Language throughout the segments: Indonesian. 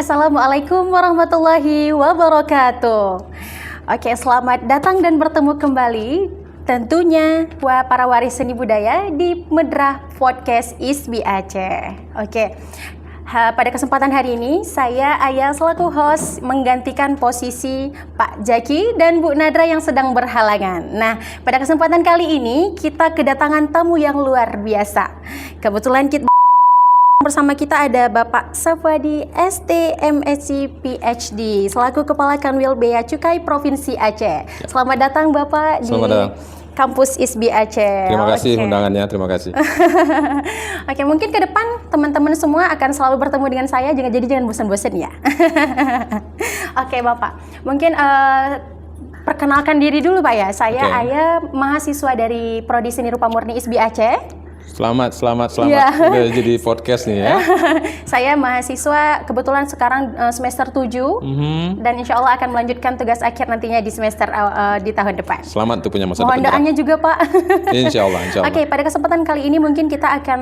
Assalamualaikum warahmatullahi wabarakatuh. Oke, selamat datang dan bertemu kembali tentunya para waris seni budaya di Medrah Podcast ISBI Aceh. Oke, pada kesempatan hari ini saya Aya selaku host menggantikan posisi Pak Jaki dan Bu Nadra yang sedang berhalangan. Nah, pada kesempatan kali ini kita kedatangan tamu yang luar biasa. Kebetulan kita bersama kita ada Bapak Safwadi ST MSc PhD selaku Kepala Kanwil Bea Cukai Provinsi Aceh. Selamat datang Bapak di kampus ISBI Aceh. Terima kasih undangannya, terima kasih. Oke, mungkin ke depan teman-teman semua akan selalu bertemu dengan saya, jadi jangan bosan-bosan ya. Oke Bapak, mungkin perkenalkan diri dulu Pak ya. Saya Aya, mahasiswa dari Prodi Seni Rupa Murni ISBI Aceh. Selamat. Udah jadi podcast nih ya. Saya mahasiswa kebetulan sekarang semester 7 dan insya Allah akan melanjutkan tugas akhir nantinya di semester di tahun depan. Selamat tuh punya masa depan. Mohon doanya juga Pak. Insya Allah. Oke, pada kesempatan kali ini mungkin kita akan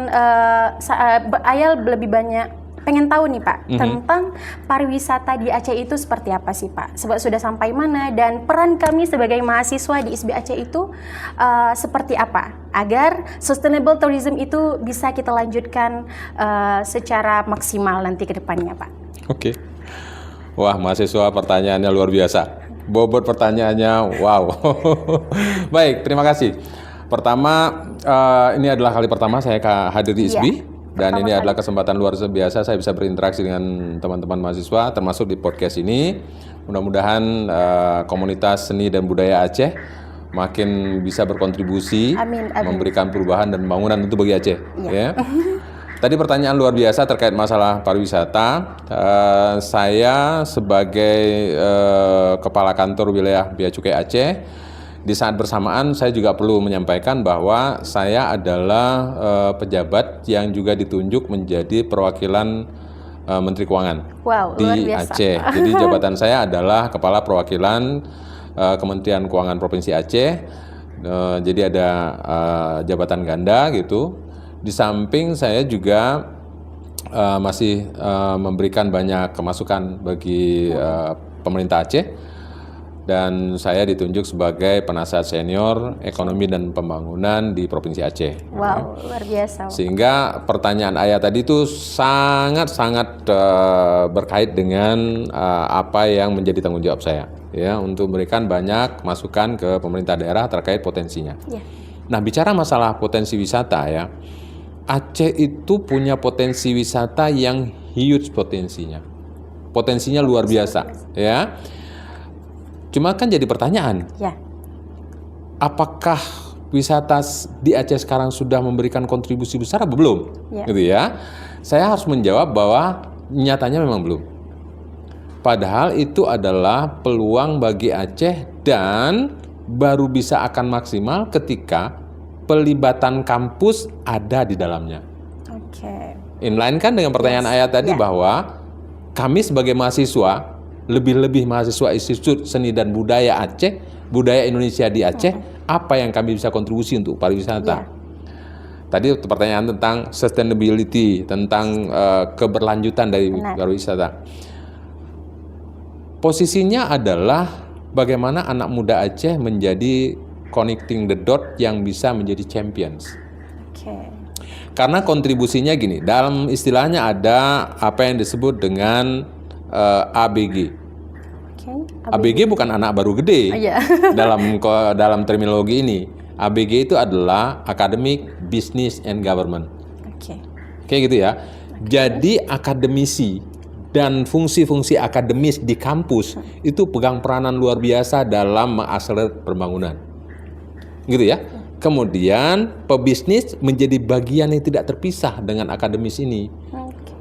Ayah lebih banyak pengen tahu nih Pak tentang pariwisata di Aceh itu seperti apa sih Pak? Sebab sudah sampai mana dan peran kami sebagai mahasiswa di ISBI Aceh itu seperti apa agar sustainable tourism itu bisa kita lanjutkan secara maksimal nanti ke depannya Pak. Oke. Wah, mahasiswa pertanyaannya luar biasa. Bobot pertanyaannya, wow. Baik, terima kasih. Pertama, ini adalah kali pertama saya hadir di ISBI. Dan ini adalah kesempatan luar biasa saya bisa berinteraksi dengan teman-teman mahasiswa termasuk di podcast ini. Mudah-mudahan komunitas seni dan budaya Aceh makin bisa berkontribusi, amin. Memberikan perubahan dan pembangunan untuk bagi Aceh. Ya. Tadi pertanyaan luar biasa terkait masalah pariwisata. Saya sebagai Kepala Kantor Wilayah Bea Cukai Aceh, di saat bersamaan saya juga perlu menyampaikan bahwa saya adalah pejabat yang juga ditunjuk menjadi perwakilan Menteri Keuangan di Aceh. Jadi jabatan saya adalah Kepala Perwakilan Kementerian Keuangan Provinsi Aceh. Jadi ada jabatan ganda gitu. Di samping saya juga masih memberikan banyak masukan bagi pemerintah Aceh. Dan saya ditunjuk sebagai penasihat senior ekonomi dan pembangunan di Provinsi Aceh. Wow, luar biasa. Sehingga pertanyaan Ayah tadi itu sangat berkait dengan apa yang menjadi tanggung jawab saya, ya, untuk memberikan banyak masukan ke pemerintah daerah terkait potensinya. Yeah. Nah, bicara masalah potensi wisata ya, Aceh itu punya potensi wisata yang huge potensinya luar biasa, ya. Cuma kan jadi pertanyaan, apakah wisata di Aceh sekarang sudah memberikan kontribusi besar atau belum? Gitu ya. Saya harus menjawab bahwa nyatanya memang belum. Padahal itu adalah peluang bagi Aceh dan baru bisa akan maksimal ketika pelibatan kampus ada di dalamnya. Inline kan dengan pertanyaan Ayah tadi bahwa kami sebagai mahasiswa, lebih-lebih mahasiswa Institut Seni dan Budaya Aceh, Budaya Indonesia di Aceh, apa yang kami bisa kontribusi untuk pariwisata? Tadi pertanyaan tentang sustainability, tentang keberlanjutan dari pariwisata. Posisinya adalah bagaimana anak muda Aceh menjadi connecting the dot yang bisa menjadi champions. Karena kontribusinya gini, dalam istilahnya ada apa yang disebut dengan ABG. ABG bukan anak baru gede. Dalam terminologi ini, ABG itu adalah Academic, Business, and Government. Kayak gitu ya. Jadi akademisi dan fungsi-fungsi akademis di kampus itu pegang peranan luar biasa dalam mengakselerasi pembangunan. Gitu ya. Kemudian pebisnis menjadi bagian yang tidak terpisah dengan akademis ini.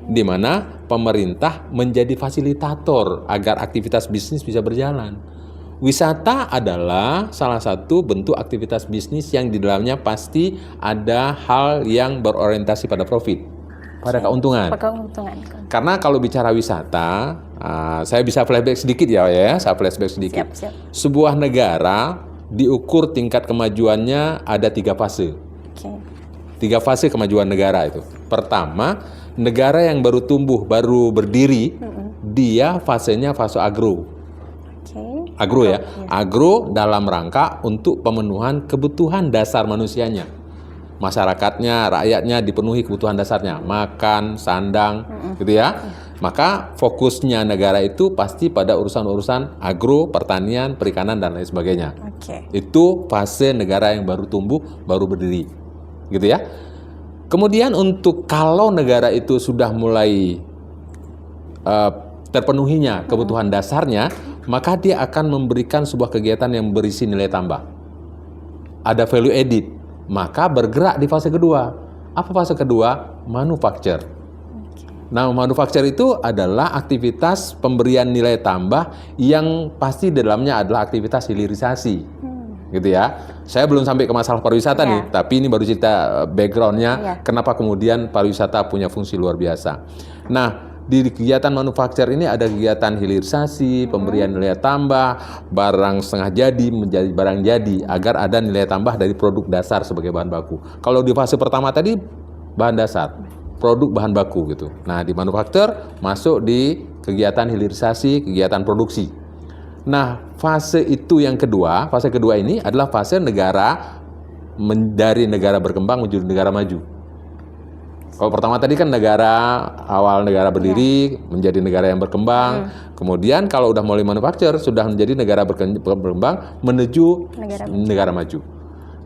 Di mana pemerintah menjadi fasilitator agar aktivitas bisnis bisa berjalan. Wisata adalah salah satu bentuk aktivitas bisnis yang di dalamnya pasti ada hal yang berorientasi pada profit, pada keuntungan. Karena kalau bicara wisata, saya bisa flashback sedikit ya, saya flashback sedikit. Siap. Sebuah negara diukur tingkat kemajuannya ada 3 fase. 3 fase kemajuan negara itu. Pertama, negara yang baru tumbuh, baru berdiri, dia fasenya fase agro. Oke. Agro ya, agro dalam rangka untuk pemenuhan kebutuhan dasar manusianya. Masyarakatnya, rakyatnya dipenuhi kebutuhan dasarnya, makan, sandang, gitu ya. Maka fokusnya negara itu pasti pada urusan-urusan agro, pertanian, perikanan, dan lain sebagainya. Oke. Itu fase negara yang baru tumbuh, baru berdiri, gitu ya. Kemudian untuk kalau negara itu sudah mulai terpenuhinya kebutuhan dasarnya, maka dia akan memberikan sebuah kegiatan yang berisi nilai tambah. Ada value added, maka bergerak di fase kedua. Apa fase kedua? Manufacture. Nah, manufacture itu adalah aktivitas pemberian nilai tambah yang pasti di dalamnya adalah aktivitas hilirisasi. Gitu ya. Saya belum sampai ke masalah pariwisata nih, tapi ini baru cerita background-nya kenapa kemudian pariwisata punya fungsi luar biasa. Nah, di kegiatan manufacture ini ada kegiatan hilirisasi, pemberian nilai tambah, barang setengah jadi menjadi barang jadi, agar ada nilai tambah dari produk dasar sebagai bahan baku. Kalau di fase pertama tadi bahan dasar, produk bahan baku gitu. Nah, di manufacture masuk di kegiatan hilirisasi, kegiatan produksi. Nah, fase itu yang kedua, fase kedua ini adalah fase negara dari negara berkembang menuju negara maju. Kalau pertama tadi kan awal negara berdiri menjadi negara yang berkembang. Kemudian kalau udah mulai manufacture sudah menjadi negara berkembang menuju negara maju.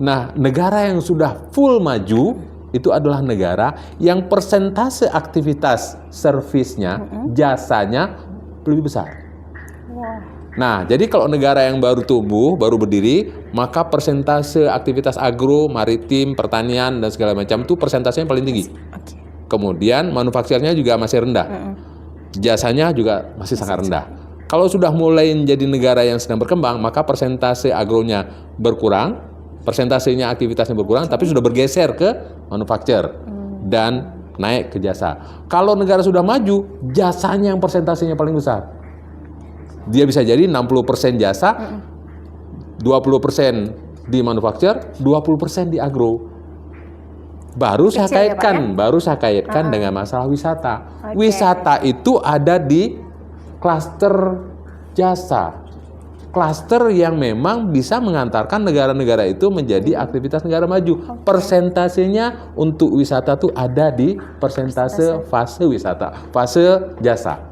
Nah, negara yang sudah full maju itu adalah negara yang persentase aktivitas servisnya, jasanya lebih besar. Nah, jadi kalau negara yang baru tumbuh, baru berdiri, maka persentase aktivitas agro, maritim, pertanian, dan segala macam itu persentasenya paling tinggi. Kemudian manufakturnya juga masih rendah. Jasanya juga masih sangat rendah. Kalau sudah mulai menjadi negara yang sedang berkembang, maka persentase agronya berkurang, persentasenya aktivitasnya berkurang, tapi sudah bergeser ke manufaktur dan naik ke jasa. Kalau negara sudah maju, jasanya yang persentasenya paling besar. Dia bisa jadi 60% jasa, 20% di manufaktur, 20% di agro. Baru saya kaitkan dengan masalah wisata. Wisata itu ada di klaster jasa. Klaster yang memang bisa mengantarkan negara-negara itu menjadi aktivitas negara maju. Persentasenya untuk wisata itu ada di persentase fase wisata, fase jasa.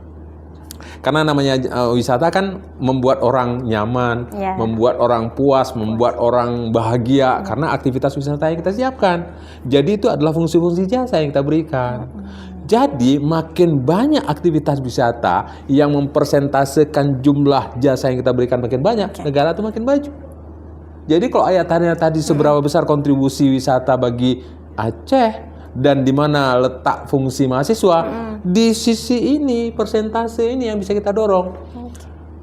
Karena namanya wisata kan membuat orang nyaman, membuat orang puas, membuat orang bahagia karena aktivitas wisata yang kita siapkan. Jadi itu adalah fungsi-fungsi jasa yang kita berikan. Jadi makin banyak aktivitas wisata yang mempersentasekan jumlah jasa yang kita berikan makin banyak, negara itu makin maju. Jadi kalau ayatannya tadi seberapa besar kontribusi wisata bagi Aceh dan di mana letak fungsi mahasiswa, di sisi ini, persentase ini yang bisa kita dorong.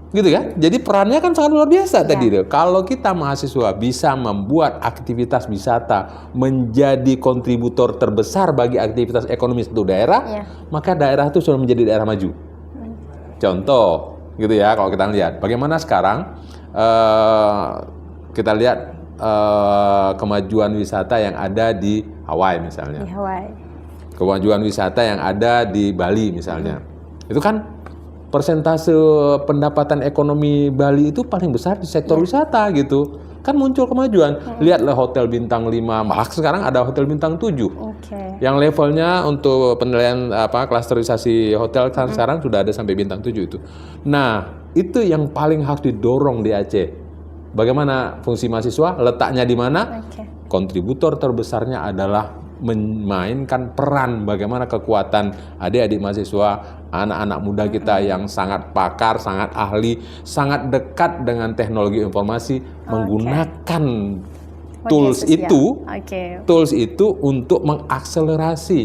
Gitu kan? Jadi perannya kan sangat luar biasa tadi. Kalau kita mahasiswa bisa membuat aktivitas wisata menjadi kontributor terbesar bagi aktivitas ekonomi suatu daerah, maka daerah itu sudah menjadi daerah maju. Contoh, gitu ya, kalau kita lihat bagaimana sekarang kita lihat kemajuan wisata yang ada di Hawaii misalnya. Di Hawaii. Kemajuan wisata yang ada di Bali misalnya. Itu kan persentase pendapatan ekonomi Bali itu paling besar di sektor wisata gitu. Kan muncul kemajuan. Lihatlah hotel bintang 5, malah sekarang ada hotel bintang 7. Yang levelnya untuk penilaian klasterisasi hotel kan sekarang sudah ada sampai bintang 7 itu. Nah, itu yang paling harus didorong di Aceh. Bagaimana fungsi mahasiswa? Letaknya di mana? Kontributor terbesarnya adalah memainkan peran bagaimana kekuatan adik-adik mahasiswa, anak-anak muda kita yang sangat pakar, sangat ahli, sangat dekat dengan teknologi informasi, menggunakan tools itu untuk mengakselerasi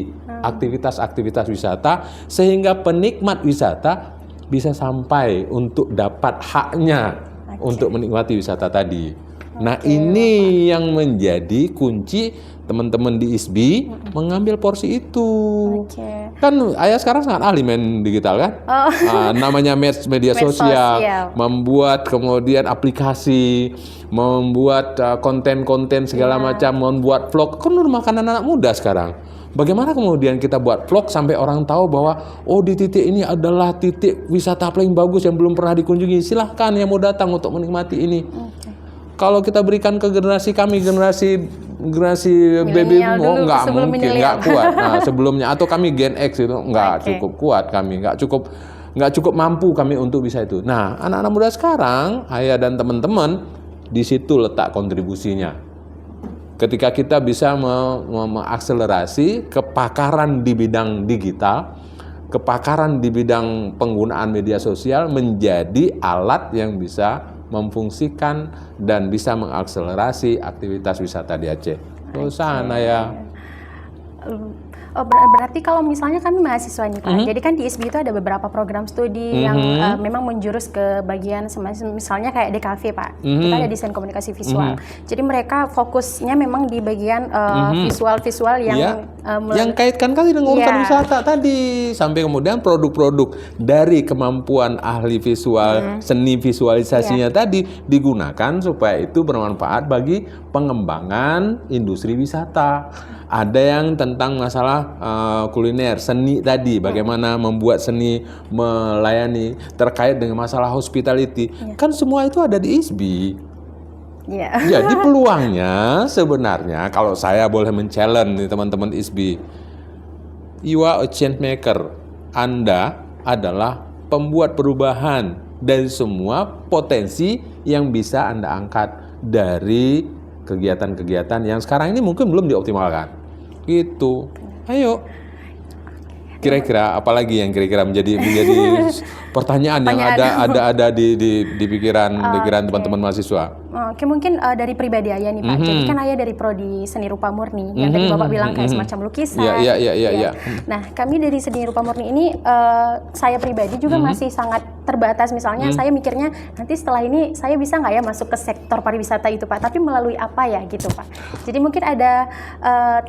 aktivitas-aktivitas wisata sehingga penikmat wisata bisa sampai untuk dapat haknya untuk menikmati wisata tadi. Nah, ini yang menjadi kunci teman-teman di ISBI mengambil porsi itu. Kan Ayah sekarang sangat ahli main digital kan? Namanya media sosial, membuat kemudian aplikasi, membuat konten-konten segala macam, membuat vlog. Kan makan anak muda sekarang. Bagaimana kemudian kita buat vlog sampai orang tahu bahwa oh di titik ini adalah titik wisata paling bagus yang belum pernah dikunjungi. Silahkan yang mau datang untuk menikmati ini. Kalau kita berikan ke generasi kami, generasi baby boom, nggak mungkin, nggak kuat. Nah sebelumnya atau kami Gen X itu nggak cukup kuat kami, nggak cukup mampu kami untuk bisa itu. Nah anak-anak muda sekarang, Ayah dan teman-teman, di situ letak kontribusinya. Ketika kita bisa mengakselerasi kepakaran di bidang digital, kepakaran di bidang penggunaan media sosial menjadi alat yang bisa memfungsikan dan bisa mengakselerasi aktivitas wisata di Aceh. Sana ya. Oh, berarti kalau misalnya kami mahasiswa nih Pak, jadi kan di ISB itu ada beberapa program studi yang memang menjurus ke bagian misalnya kayak DKV Pak, kita ada desain komunikasi visual. Jadi mereka fokusnya memang di bagian visual-visual yang kaitkan kali dengan urusan wisata tadi, sampai kemudian produk-produk dari kemampuan ahli visual, seni visualisasinya tadi digunakan supaya itu bermanfaat bagi pengembangan industri wisata. Ada yang tentang masalah kuliner, seni tadi, bagaimana membuat seni melayani, terkait dengan masalah hospitality. Kan semua itu ada di ISB. Jadi peluangnya sebenarnya, kalau saya boleh men-challenge teman-teman ISB, you are a change maker. Anda adalah pembuat perubahan dari semua potensi yang bisa Anda angkat dari kegiatan-kegiatan yang sekarang ini mungkin belum dioptimalkan. Gitu. Ayo. Kira-kira apalagi yang kira-kira menjadi pertanyaan yang ada di pikiran teman-teman mahasiswa? Oke, mungkin dari pribadi Ayah nih Pak. Jadi kan Ayah dari prodi seni rupa murni yang tadi Bapak bilang kayak semacam lukisan. Iya. Nah, kami dari seni rupa murni ini saya pribadi juga masih sangat terbatas. Misalnya saya mikirnya nanti setelah ini saya bisa nggak ya masuk ke sektor pariwisata itu Pak, tapi melalui apa ya gitu Pak. Jadi mungkin ada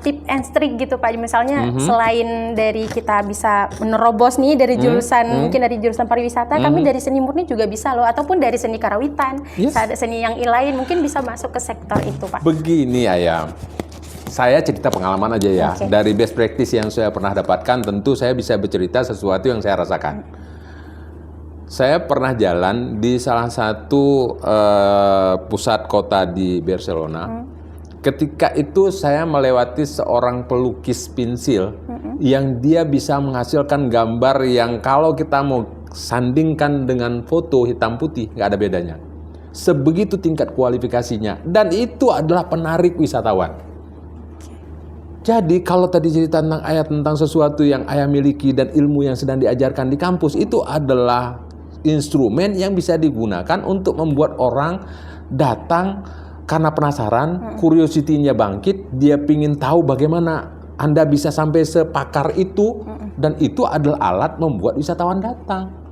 tip and trick gitu Pak. Misalnya selain dari kita bisa menerobos nih dari jurusan mungkin dari jurusan pariwisata, kami dari seni murni juga bisa loh, ataupun dari seni karawitan, ada seni yang lain mungkin bisa masuk ke sektor itu Pak. Begini Ayah, saya cerita pengalaman aja ya. Dari best practice yang saya pernah dapatkan, tentu saya bisa bercerita sesuatu yang saya rasakan. Saya pernah jalan di salah satu pusat kota di Barcelona. Ketika itu saya melewati seorang pelukis pensil yang dia bisa menghasilkan gambar yang kalau kita mau sandingkan dengan foto hitam putih nggak ada bedanya. Sebegitu tingkat kualifikasinya, dan itu adalah penarik wisatawan. Jadi kalau tadi cerita tentang Ayah tentang sesuatu yang Ayah miliki dan ilmu yang sedang diajarkan di kampus, itu adalah instrumen yang bisa digunakan untuk membuat orang datang karena penasaran, curiosity-nya bangkit, dia pingin tahu bagaimana Anda bisa sampai sepakar itu, dan itu adalah alat membuat wisatawan datang.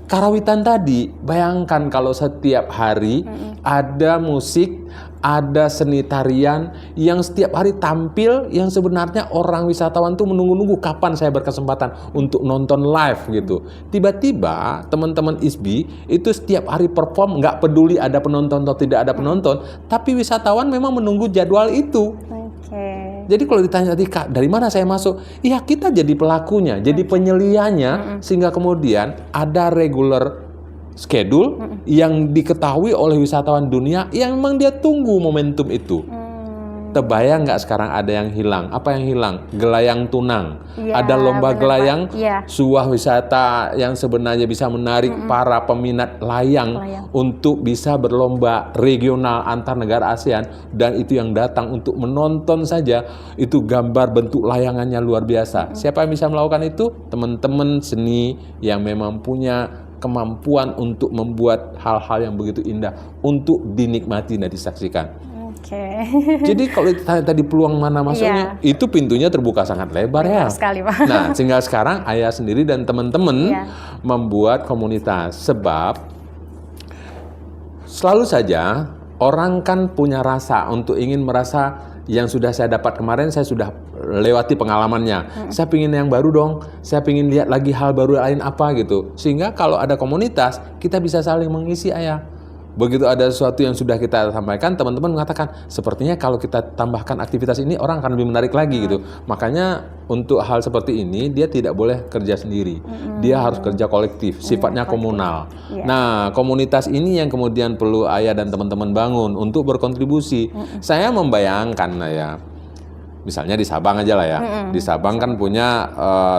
Karawitan tadi, bayangkan kalau setiap hari ada musik, ada seni tarian yang setiap hari tampil, yang sebenarnya orang wisatawan tuh menunggu-nunggu kapan saya berkesempatan untuk nonton live gitu. Tiba-tiba teman-teman ISB itu setiap hari perform, nggak peduli ada penonton atau tidak ada penonton, tapi wisatawan memang menunggu jadwal itu. Jadi kalau ditanya tadi Kak, dari mana saya masuk? Ya kita jadi pelakunya, jadi penyelianya, sehingga kemudian ada regular schedule yang diketahui oleh wisatawan dunia yang memang dia tunggu momentum itu. Terbayang nggak sekarang ada yang hilang? Apa yang hilang? Gelayang tunang. Ada lomba gelayang, sebuah wisata yang sebenarnya bisa menarik para peminat layang untuk bisa berlomba regional antar negara ASEAN, dan itu yang datang untuk menonton saja, itu gambar bentuk layangannya luar biasa. Siapa yang bisa melakukan itu? Teman-teman seni yang memang punya kemampuan untuk membuat hal-hal yang begitu indah untuk dinikmati dan disaksikan. Jadi kalau tadi peluang mana masuknya, itu pintunya terbuka sangat lebar ya. Sekali, Pak. Nah, tinggal sekarang Ayah sendiri dan teman-teman membuat komunitas, sebab selalu saja orang kan punya rasa untuk ingin merasa yang sudah saya dapat kemarin, saya sudah lewati pengalamannya. Saya pingin yang baru dong, saya pingin lihat lagi hal baru lain apa gitu. Sehingga kalau ada komunitas, kita bisa saling mengisi Ayah. begitu ada sesuatu yang sudah kita sampaikan, teman-teman mengatakan, sepertinya kalau kita tambahkan aktivitas ini, orang akan lebih menarik lagi gitu. Makanya untuk hal seperti ini, dia tidak boleh kerja sendiri. Dia harus kerja kolektif, sifatnya komunal. Nah, komunitas ini yang kemudian perlu ayah dan teman-teman bangun untuk berkontribusi. Saya membayangkan ya, misalnya di Sabang aja lah ya. Di Sabang kan punya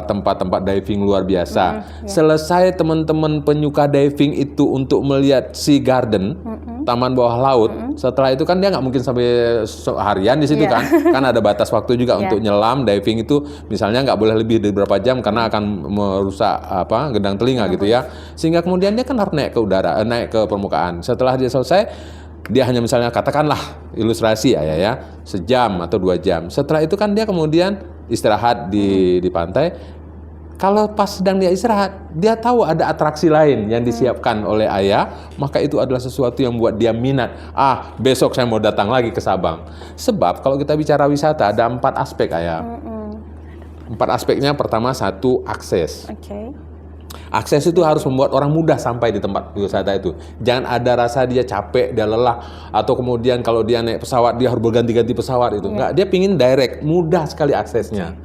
tempat-tempat diving luar biasa. Selesai teman-teman penyuka diving itu untuk melihat Sea Garden, taman bawah laut. Setelah itu kan dia nggak mungkin sampai harian di situ kan. Kan ada batas waktu juga untuk nyelam, diving itu misalnya nggak boleh lebih dari berapa jam karena akan merusak gendang telinga gitu ya. Sehingga kemudian dia kan harus naik ke udara, naik ke permukaan. Setelah dia selesai, dia hanya misalnya katakanlah ilustrasi ya, sejam atau 2 jam. Setelah itu kan dia kemudian istirahat di pantai. Kalau pas sedang dia istirahat, dia tahu ada atraksi lain yang disiapkan oleh ayah, maka itu adalah sesuatu yang membuat dia minat. Besok saya mau datang lagi ke Sabang. Sebab kalau kita bicara wisata ada 4 aspek ayah. 4 aspeknya, pertama, 1, akses. Akses itu harus membuat orang mudah sampai di tempat wisata itu. Jangan ada rasa dia capek, dia lelah, atau kemudian kalau dia naik pesawat dia harus berganti-ganti pesawat itu. Enggak, dia pingin direct, mudah sekali aksesnya.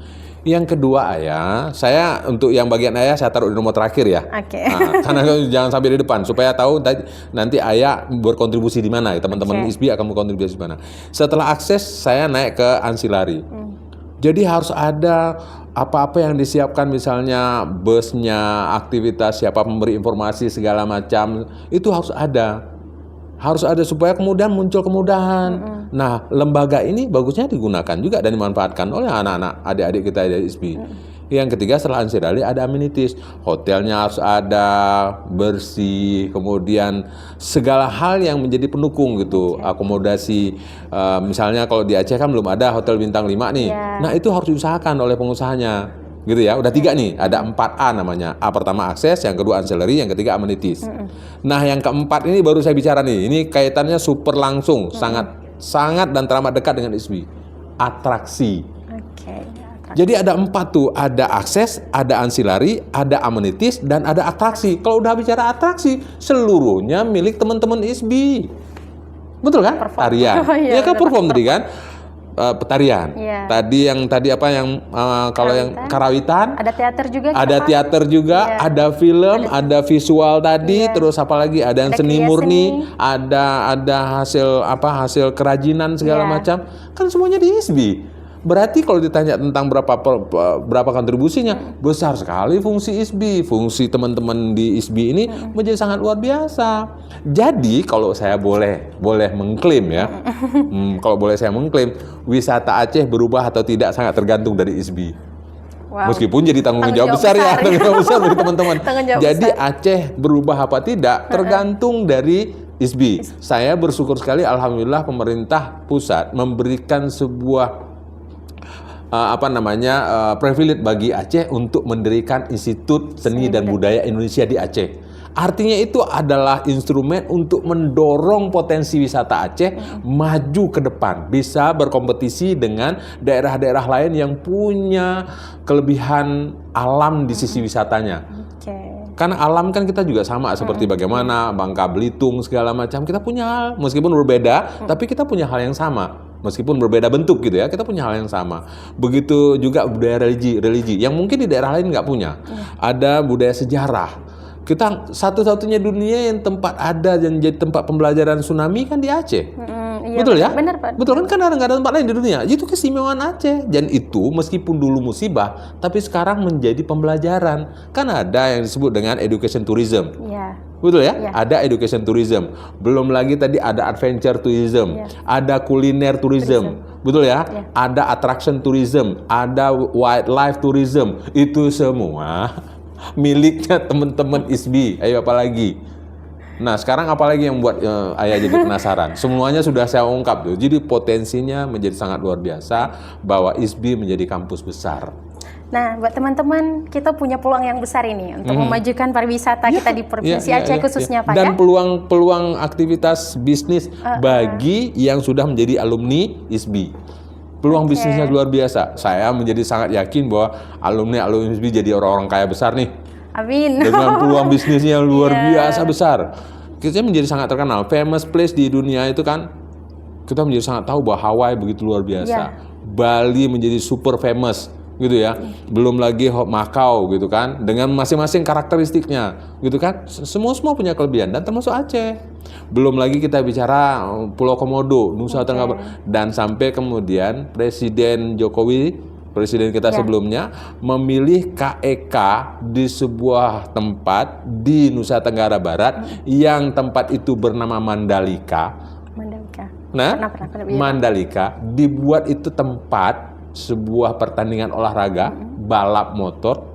Yang kedua ayah, saya untuk yang bagian ayah saya taruh di nomor terakhir ya. Karena jangan sampai di depan supaya tahu nanti ayah berkontribusi di mana. Teman-teman ISBI akan berkontribusi di mana. Setelah akses saya naik ke ancillary. Jadi harus ada apa-apa yang disiapkan, misalnya busnya, aktivitas, siapa memberi informasi segala macam, itu harus ada. Harus ada supaya kemudian muncul kemudahan. Nah, lembaga ini bagusnya digunakan juga dan dimanfaatkan oleh anak-anak, adik-adik kita dari ISBI. Yang ketiga, setelah ancillary ada amenities. Hotelnya harus ada, bersih, kemudian segala hal yang menjadi pendukung gitu. Akomodasi, misalnya kalau di Aceh kan belum ada hotel bintang 5 nih. Nah, itu harus diusahakan oleh pengusahanya. Gitu ya, udah 3 nih, ada 4A namanya. A pertama akses, yang kedua ancillary, yang ketiga amenities. Nah, yang keempat ini baru saya bicara nih. Ini kaitannya super langsung, sangat dan teramat dekat dengan ISBI. Atraksi. Jadi ada 4 tuh, ada akses, ada ancillary, ada amenities, dan ada atraksi. Kalau udah bicara atraksi, seluruhnya milik teman-teman ISBI. Betul kan? Tarian. Ya kan perform tadi kan? Petarian. Tadi apa yang kalau yang karawitan, ada teater juga. Ada teater juga, ada film, ada visual tadi, terus apalagi ada yang seni murni, ada hasil kerajinan segala macam. Kan semuanya di ISBI. Berarti kalau ditanya tentang berapa kontribusinya, besar sekali fungsi ISBI, fungsi teman-teman di ISBI ini menjadi sangat luar biasa. Jadi kalau saya boleh mengklaim ya, kalau boleh saya mengklaim, wisata Aceh berubah atau tidak sangat tergantung dari ISBI. Meskipun jadi tanggung jawab besar ya, tanggung jawab besar bagi teman-teman. Jadi Aceh berubah apa tidak tergantung dari ISBI. Saya bersyukur sekali, alhamdulillah pemerintah pusat memberikan sebuah privilege bagi Aceh untuk mendirikan Institut Seni dan Budaya Indonesia di Aceh. Artinya itu adalah instrumen untuk mendorong potensi wisata Aceh maju ke depan, bisa berkompetisi dengan daerah-daerah lain yang punya kelebihan alam di sisi wisatanya. Karena alam kan kita juga sama seperti bagaimana Bangka Belitung segala macam, kita punya hal meskipun berbeda, tapi kita punya hal yang sama. Meskipun berbeda bentuk gitu ya, kita punya hal yang sama. Begitu juga budaya religi yang mungkin di daerah lain nggak punya. Ada budaya sejarah. Kita satu-satunya dunia yang tempat ada dan jadi tempat pembelajaran tsunami kan di Aceh. Betul ya? Benar, Pak. Betul kan nggak ada tempat lain di dunia. Itu keistimewaan Aceh. Dan itu meskipun dulu musibah, tapi sekarang menjadi pembelajaran. Kan ada yang disebut dengan education tourism. Betul ya? Ada education tourism. Belum lagi tadi ada adventure tourism, ada kuliner tourism. Betul ya? Ada attraction tourism, ada wildlife tourism. Itu semua miliknya teman-teman ISBI. Ayo apalagi? Nah, sekarang apalagi yang buat ayah jadi penasaran? Semuanya sudah saya ungkap tuh. Jadi potensinya menjadi sangat luar biasa bahwa ISBI menjadi kampus besar. Nah, buat teman-teman, kita punya peluang yang besar ini untuk memajukan pariwisata kita di Provinsi Aceh khususnya, Pak. Dan peluang aktivitas bisnis bagi yang sudah menjadi alumni ISBI. Peluang bisnisnya luar biasa. Saya menjadi sangat yakin bahwa alumni ISBI jadi orang-orang kaya besar nih. Amin. Dengan peluang bisnisnya luar biasa besar. kita menjadi sangat terkenal, famous place di dunia itu kan, kita menjadi sangat tahu bahwa Hawaii begitu luar biasa, Bali menjadi super famous gitu ya, belum lagi Macau gitu kan, dengan masing-masing karakteristiknya gitu kan, semua punya kelebihan dan termasuk Aceh. Belum lagi kita bicara Pulau Komodo, Nusa Tenggara Barat, dan sampai kemudian Presiden Jokowi, presiden kita sebelumnya memilih KEK di sebuah tempat di Nusa Tenggara Barat yang tempat itu bernama Mandalika. Nah, Mandalika dibuat itu tempat sebuah pertandingan olahraga balap motor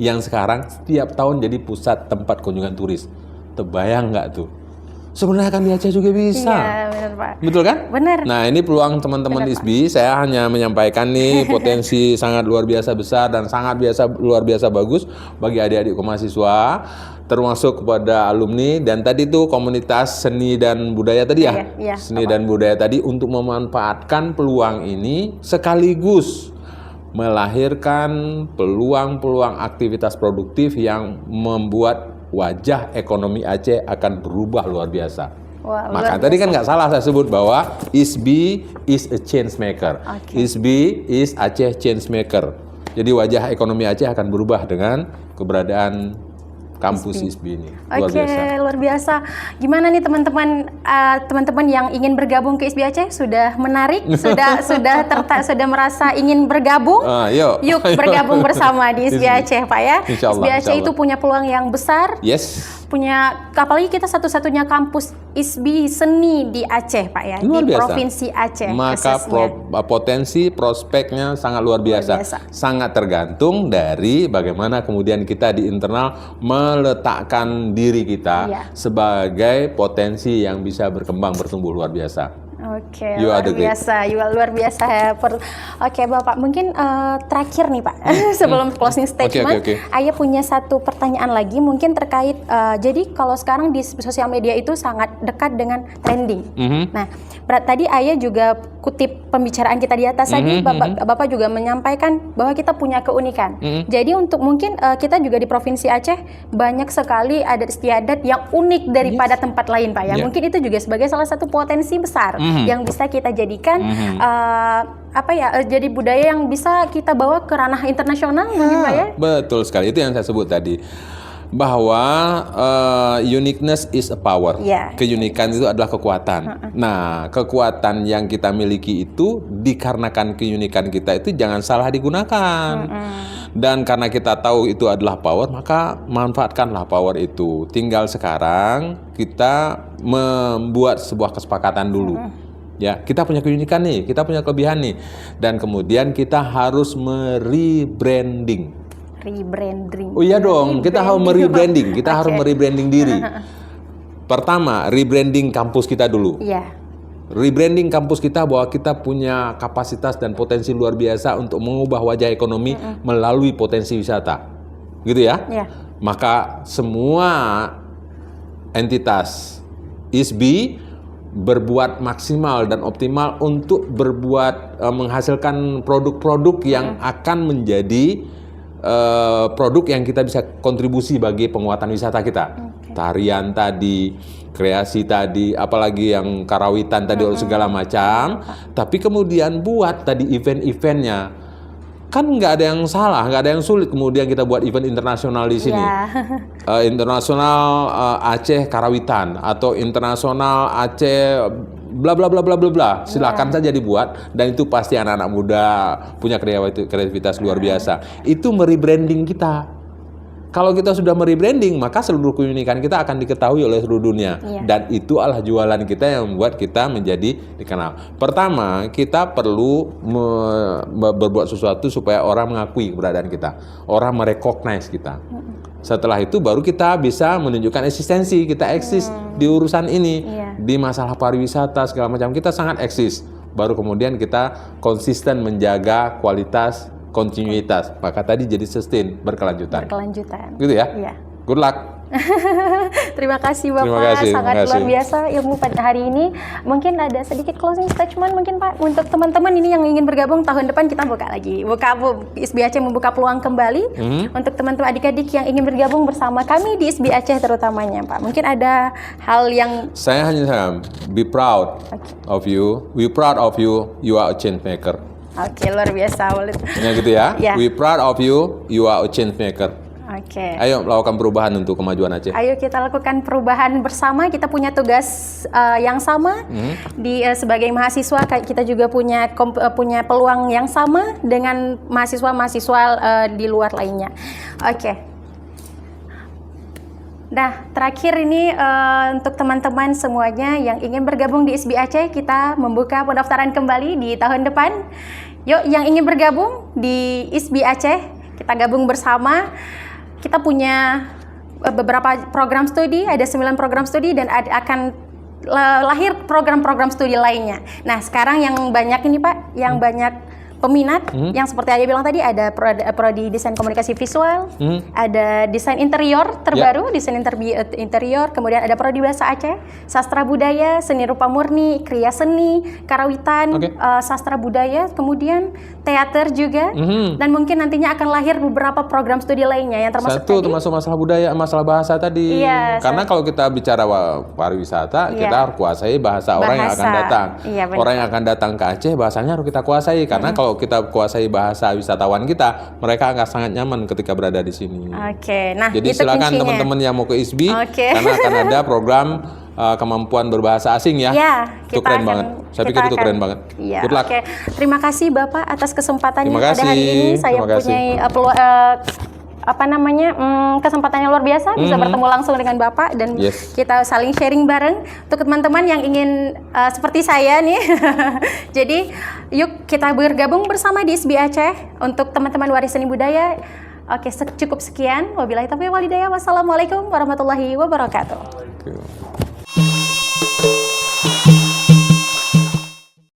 yang sekarang setiap tahun jadi pusat tempat kunjungan turis. Terbayang nggak tuh? Sebenarnya kan di Aceh juga bisa. Iya, benar Pak. Betul kan? Benar. Nah, ini peluang teman-teman ISBI. Saya hanya menyampaikan nih potensi sangat luar biasa besar dan luar biasa bagus bagi adik-adik mahasiswa, termasuk kepada alumni dan tadi tuh komunitas seni dan budaya tadi ya. Iya, Seni dan budaya tadi untuk memanfaatkan peluang ini sekaligus melahirkan peluang-peluang aktivitas produktif yang membuat wajah ekonomi Aceh akan berubah luar biasa. Wah, Maka tadi kan nggak salah saya sebut bahwa ISBI is a change maker. ISBI is Aceh change maker. Jadi wajah ekonomi Aceh akan berubah dengan keberadaan kampus ISBI ini. Luar biasa. Luar biasa. Gimana nih teman-teman yang ingin bergabung ke ISBI Aceh? Sudah menarik? Sudah merasa ingin bergabung? Yuk bergabung bersama di ISBI Aceh, Pak ya. ISBI Aceh itu punya peluang yang besar. Apalagi kita satu-satunya kampus ISBI seni di Aceh, Pak ya, luar di biasa. Provinsi Aceh. Maka potensi prospeknya sangat luar biasa. Sangat tergantung dari bagaimana kemudian kita di internal meletakkan diri kita sebagai potensi yang bisa berkembang bertumbuh luar biasa. Luar biasa. Oke, Bapak, mungkin terakhir nih Pak, sebelum closing statement, Ayah punya satu pertanyaan lagi, mungkin terkait, jadi kalau sekarang di sosial media itu sangat dekat dengan trending. Nah, tadi Ayah juga kutip pembicaraan kita di atas tadi, Bapak juga menyampaikan bahwa kita punya keunikan. Jadi untuk mungkin kita juga di Provinsi Aceh banyak sekali adat istiadat yang unik daripada tempat lain, Pak ya. Mungkin itu juga sebagai salah satu potensi besar yang bisa kita jadikan jadi budaya yang bisa kita bawa ke ranah internasional, mungkin Pak ya. Betul sekali, itu yang saya sebut tadi, bahwa uniqueness is a power. Keunikan itu adalah kekuatan. Nah, kekuatan yang kita miliki itu dikarenakan keunikan kita itu jangan salah digunakan. Dan karena kita tahu itu adalah power, maka manfaatkanlah power itu. Tinggal sekarang kita membuat sebuah kesepakatan dulu. Ya, kita punya keunikan nih, kita punya kelebihan nih, dan kemudian kita harus merebranding. Oh iya dong, kita harus merebranding, kita harus merebranding diri. Pertama, rebranding kampus kita dulu. Rebranding kampus kita bahwa kita punya kapasitas dan potensi luar biasa untuk mengubah wajah ekonomi melalui potensi wisata, gitu ya. Maka semua entitas ISBI berbuat maksimal dan optimal untuk menghasilkan produk-produk yang akan menjadi produk yang kita bisa kontribusi bagi penguatan wisata kita. Tarian tadi, kreasi tadi, apalagi yang karawitan tadi, segala macam. Tapi kemudian buat tadi event-eventnya. Kan nggak ada yang salah, nggak ada yang sulit kemudian kita buat event internasional di sini. Internasional Aceh Karawitan atau internasional Aceh bla bla bla bla bla bla. Silakan saja dibuat, dan itu pasti anak-anak muda punya kreativitas luar biasa. Itu merebranding kita. Kalau kita sudah merebranding, maka seluruh keunikan kita akan diketahui oleh seluruh dunia. Dan itu adalah jualan kita yang membuat kita menjadi dikenal. Pertama, kita perlu berbuat sesuatu supaya orang mengakui keberadaan kita. Orang merecognize kita. Setelah itu baru kita bisa menunjukkan eksistensi. Kita eksis di urusan ini. Di masalah pariwisata segala macam, kita sangat eksis. Baru kemudian kita konsisten menjaga kualitas, kontinuitas, maka tadi jadi sustain, berkelanjutan. Berkelanjutan. Gitu ya? Good luck. Terima kasih Bapak, Terima kasih, sangat terima kasih. luar biasa ilmu pada hari ini. Mungkin ada sedikit closing statement mungkin Pak untuk teman-teman ini yang ingin bergabung tahun depan kita buka lagi. ISBI Aceh membuka peluang kembali untuk teman-teman adik-adik yang ingin bergabung bersama kami di ISBI Aceh terutamanya Pak. Mungkin ada hal yang Saya hanya be proud of you. We proud of you. You are a change maker. Oke, luar biasa. Ya gitu ya. Ya. We proud of you. You are a change maker. Oke. Ayo lakukan perubahan untuk kemajuan Aceh. Ayo kita lakukan perubahan bersama. Kita punya tugas yang sama sebagai mahasiswa. Kita juga punya peluang yang sama dengan mahasiswa-mahasiswa di luar lainnya. Oke. Nah, terakhir ini untuk teman-teman semuanya yang ingin bergabung di ISBI Aceh, kita membuka pendaftaran kembali di tahun depan. Yuk, yang ingin bergabung di ISBI Aceh, kita gabung bersama. Kita punya beberapa program studi, ada 9 program studi dan akan lahir program-program studi lainnya. Nah, sekarang yang banyak ini Pak, yang banyak peminat, yang seperti Ayah bilang tadi, ada prodi desain komunikasi visual, ada desain interior terbaru, desain interior, kemudian ada prodi bahasa Aceh, sastra budaya, seni rupa murni, kriya seni, karawitan, sastra budaya, kemudian teater juga, dan mungkin nantinya akan lahir beberapa program studi lainnya yang termasuk termasuk masalah budaya, masalah bahasa tadi. Iya, karena kalau kita bicara pariwisata, kita harus kuasai bahasa orang yang akan datang. Iya, orang yang akan datang ke Aceh, bahasanya harus kita kuasai. Karena kalau kita kuasai bahasa wisatawan kita, mereka akan sangat nyaman ketika berada di sini. Oke, nah jadi itu silakan kuncinya. teman-teman yang mau ke ISBI, karena akan ada program kemampuan berbahasa asing ya. Kita Itu keren akan, banget. Saya pikir itu keren banget. Iya, Good luck. Oke. Terima kasih Bapak atas kesempatannya Terima pada hari kasih. ini. Saya Terima kasih. punya kesempatan yang luar biasa bisa bertemu langsung dengan Bapak dan kita saling sharing bareng. Untuk teman-teman yang ingin seperti saya nih, jadi yuk kita bergabung bersama di ISBI Aceh untuk teman-teman waris seni budaya. Oke, cukup sekian. Wabillahi taufiq wal hidayah. Wassalamualaikum warahmatullahi wabarakatuh.